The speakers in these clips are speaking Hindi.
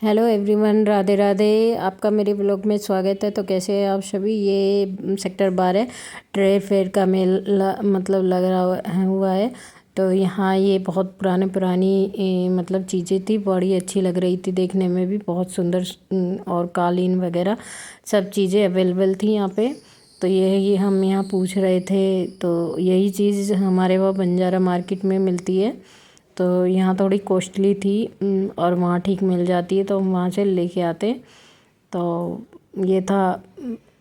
Hello everyone, Radhe Radhe. आपका मेरे ब्लॉग में स्वागत है। तो कैसे हैं आप सभी। ये सेक्टर 12 ट्रेड फेयर का मेला मतलब लग रहा हुआ है। तो यहाँ ये बहुत पुरानी मतलब चीज़ें थी, बड़ी अच्छी लग रही थी देखने में भी, बहुत सुंदर। और कालीन वगैरह सब चीज़ें अवेलेबल थी यहाँ पे। तो यही हम यहाँ पूछ रहे थे। तो यही चीज़ हमारे वहाँ बंजारा मार्केट में मिलती है। तो यहाँ थोड़ी कॉस्टली थी और वहाँ ठीक मिल जाती है, तो हम वहाँ से लेके आते। तो ये था,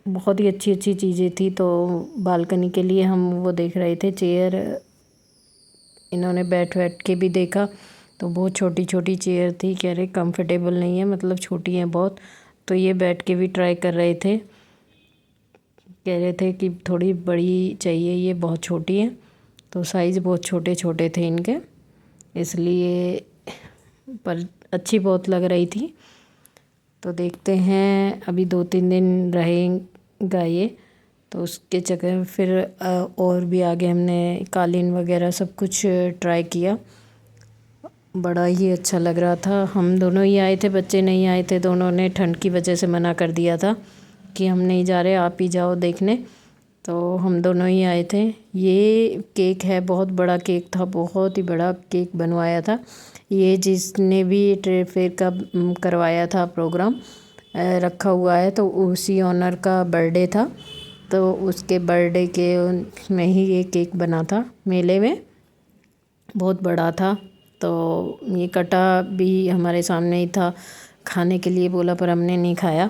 बहुत ही अच्छी अच्छी चीज़ें थी। तो बालकनी के लिए हम वो देख रहे थे चेयर। इन्होंने बैठ के भी देखा, तो बहुत छोटी छोटी चेयर थी। कह रहे कंफर्टेबल नहीं है, मतलब छोटी है बहुत। तो ये बैठ के भी ट्राई कर रहे थे, कह रहे थे कि थोड़ी बड़ी चाहिए, ये बहुत छोटी है। तो साइज़ बहुत छोटे छोटे थे इनके, इसलिए पर अच्छी बहुत लग रही थी। तो देखते हैं, अभी 2-3 दिन रहेगा ये। तो उसके चक्कर फिर और भी आगे हमने कालीन वगैरह सब कुछ ट्राई किया। बड़ा ही अच्छा लग रहा था। हम दोनों ही आए थे, बच्चे नहीं आए थे। दोनों ने ठंड की वजह से मना कर दिया था कि हम नहीं जा रहे, आप ही जाओ देखने। तो हम दोनों ही आए थे। ये केक है, बहुत बड़ा केक था, बहुत ही बड़ा केक बनवाया था। ये जिसने भी ट्रेड फेयर का करवाया था प्रोग्राम रखा हुआ है, तो उसी ऑनर का बर्थडे था। तो उसके बर्थडे के में ही ये केक बना था मेले में, बहुत बड़ा था। तो ये कटा भी हमारे सामने ही था, खाने के लिए बोला, पर हमने नहीं खाया।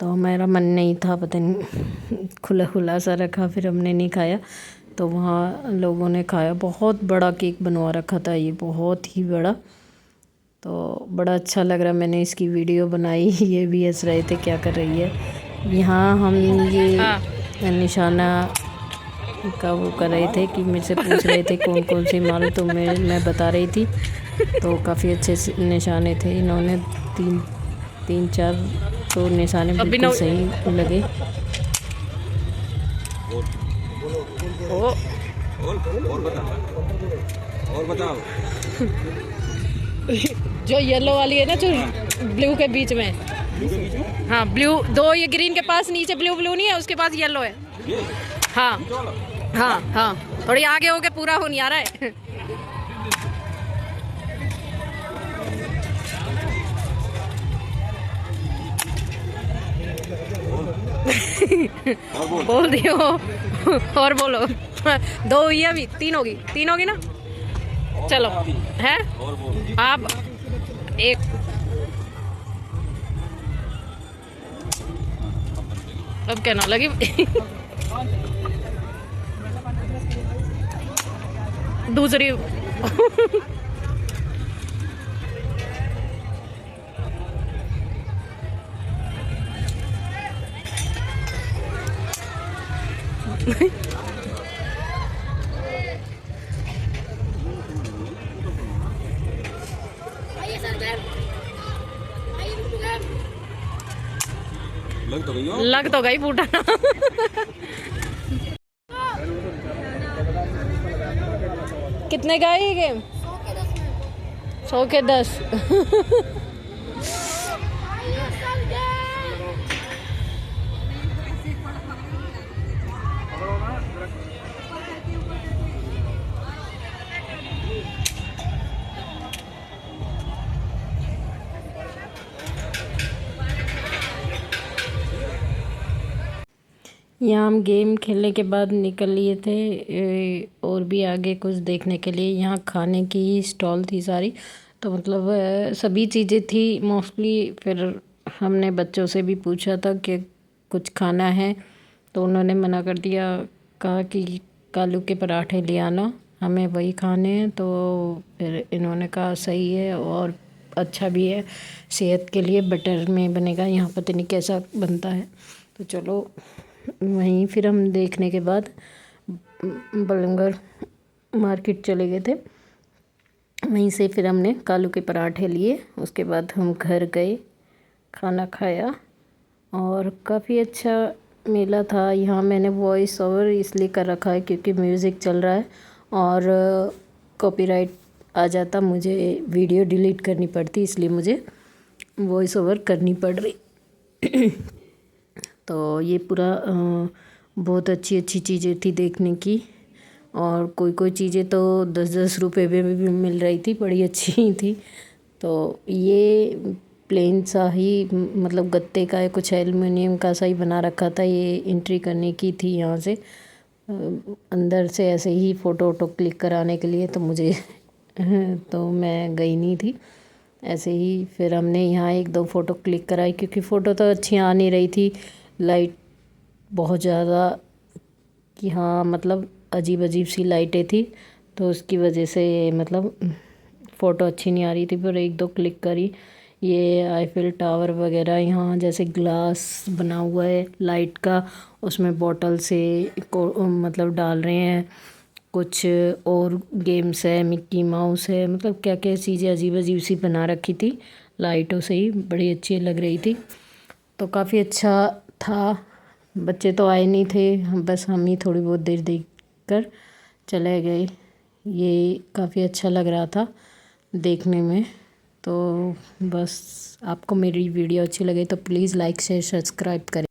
तो हमारा मन नहीं था, पता नहीं खुला खुला सा रखा, फिर हमने नहीं खाया। तो वहाँ लोगों ने खाया। बहुत बड़ा केक बनवा रखा था ये, बहुत ही बड़ा। तो बड़ा अच्छा लग रहा, मैंने इसकी वीडियो बनाई। ये भी हंस रहे थे, क्या कर रही है। यहाँ हम ये निशाना का वो कर रहे थे कि मेरे से पूछ रहे थे कौन कौन से माल, तो मैं बता रही थी। तो काफ़ी अच्छे निशाने थे। इन्होंने तीन चार तो निशाने बिल्कुल सही लगे। और बताओ जो येलो वाली है ना, जो ब्लू के बीच में। हाँ, ब्लू दो, ये ग्रीन के पास नीचे ब्लू नहीं है, उसके पास येलो है। हाँ हाँ हाँ, थोड़ी आगे हो के पूरा हो नहीं आ रहा है। बोल दियो और बोलो। दो हुई है, अभी तीन होगी ना। चलो है आप एक। अब क्या ना लगी। दूसरी। लग तो गई फूटा। कितने का है ये गेम? 100 के 10। यहाँ हम गेम खेलने के बाद निकल लिए थे और भी आगे कुछ देखने के लिए। यहाँ खाने की स्टॉल थी सारी, तो मतलब सभी चीज़ें थी मोस्टली। फिर हमने बच्चों से भी पूछा था कि कुछ खाना है, तो उन्होंने मना कर दिया, कहा कि आलू के पराठे ले आना, हमें वही खाने हैं। तो फिर इन्होंने कहा सही है और अच्छा भी है सेहत के लिए, बटर में बनेगा, यहाँ पता नहीं कैसा बनता है। तो चलो वहीं फिर हम देखने के बाद बलंगर मार्केट चले गए थे। वहीं से फिर हमने आलू के पराठे लिए। उसके बाद हम घर गए, खाना खाया और काफ़ी अच्छा मेला था। यहाँ मैंने वॉइस ओवर इसलिए कर रखा है क्योंकि म्यूज़िक चल रहा है और कॉपीराइट आ जाता, मुझे वीडियो डिलीट करनी पड़ती, इसलिए मुझे वॉइस ओवर करनी पड़ रही। तो ये पूरा बहुत अच्छी अच्छी चीज़ें थी देखने की, और कोई कोई चीज़ें तो 10-10 रुपए में भी मिल रही थी, बड़ी अच्छी ही थी। तो ये प्लेन सा ही मतलब गत्ते का है, कुछ एल्युमिनियम का सा ही बना रखा था। ये एंट्री करने की थी यहाँ से, अंदर से ऐसे ही फ़ोटो वोटो क्लिक कराने के लिए। तो मुझे तो मैं गई नहीं थी, ऐसे ही फिर हमने यहाँ 1-2 फ़ोटो क्लिक कराई, क्योंकि फ़ोटो तो अच्छी आ नहीं रही थी, लाइट बहुत ज़्यादा कि हाँ मतलब अजीब अजीब सी लाइटें थी, तो उसकी वजह से मतलब फ़ोटो अच्छी नहीं आ रही थी। पर 1-2 क्लिक करी। ये आईफिल टावर वगैरह, यहाँ जैसे ग्लास बना हुआ है लाइट का, उसमें बॉटल से को मतलब डाल रहे हैं। कुछ और गेम्स है, मिक्की माउस है, मतलब क्या क्या चीज़ें अजीब अजीब सी बना रखी थी लाइटों से ही, बड़ी अच्छी लग रही थी। तो काफ़ी अच्छा था। बच्चे तो आए नहीं थे, बस हम ही थोड़ी बहुत देर देख कर चले गए। ये काफ़ी अच्छा लग रहा था देखने में। तो बस आपको मेरी वीडियो अच्छी लगे तो प्लीज़ लाइक शेयर सब्सक्राइब करें।